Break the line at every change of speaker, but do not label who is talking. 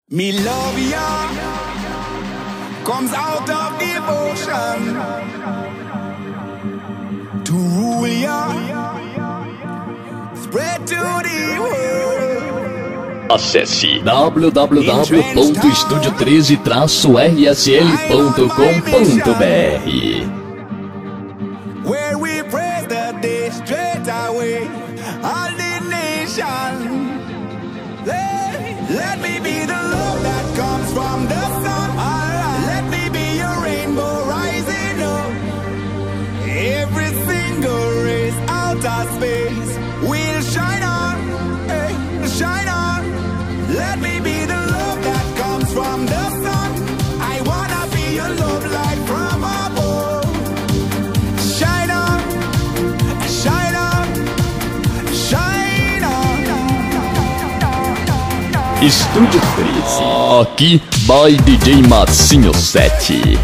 Me love ya comes out of devotion to rule ya, spread to the world.
Acesse www.studio13-rsl.com.br,
where we praise the day straight away, all the nation. Let me be the love that comes from the sun. Let me be your rainbow rising up. Every single race out of space will shine on, shine on. Let me be the love that comes from the sun. I wanna be your love light from above. Shine on, shine on, shine on.
Estúdio 13. Aqui by DJ Massinho 7.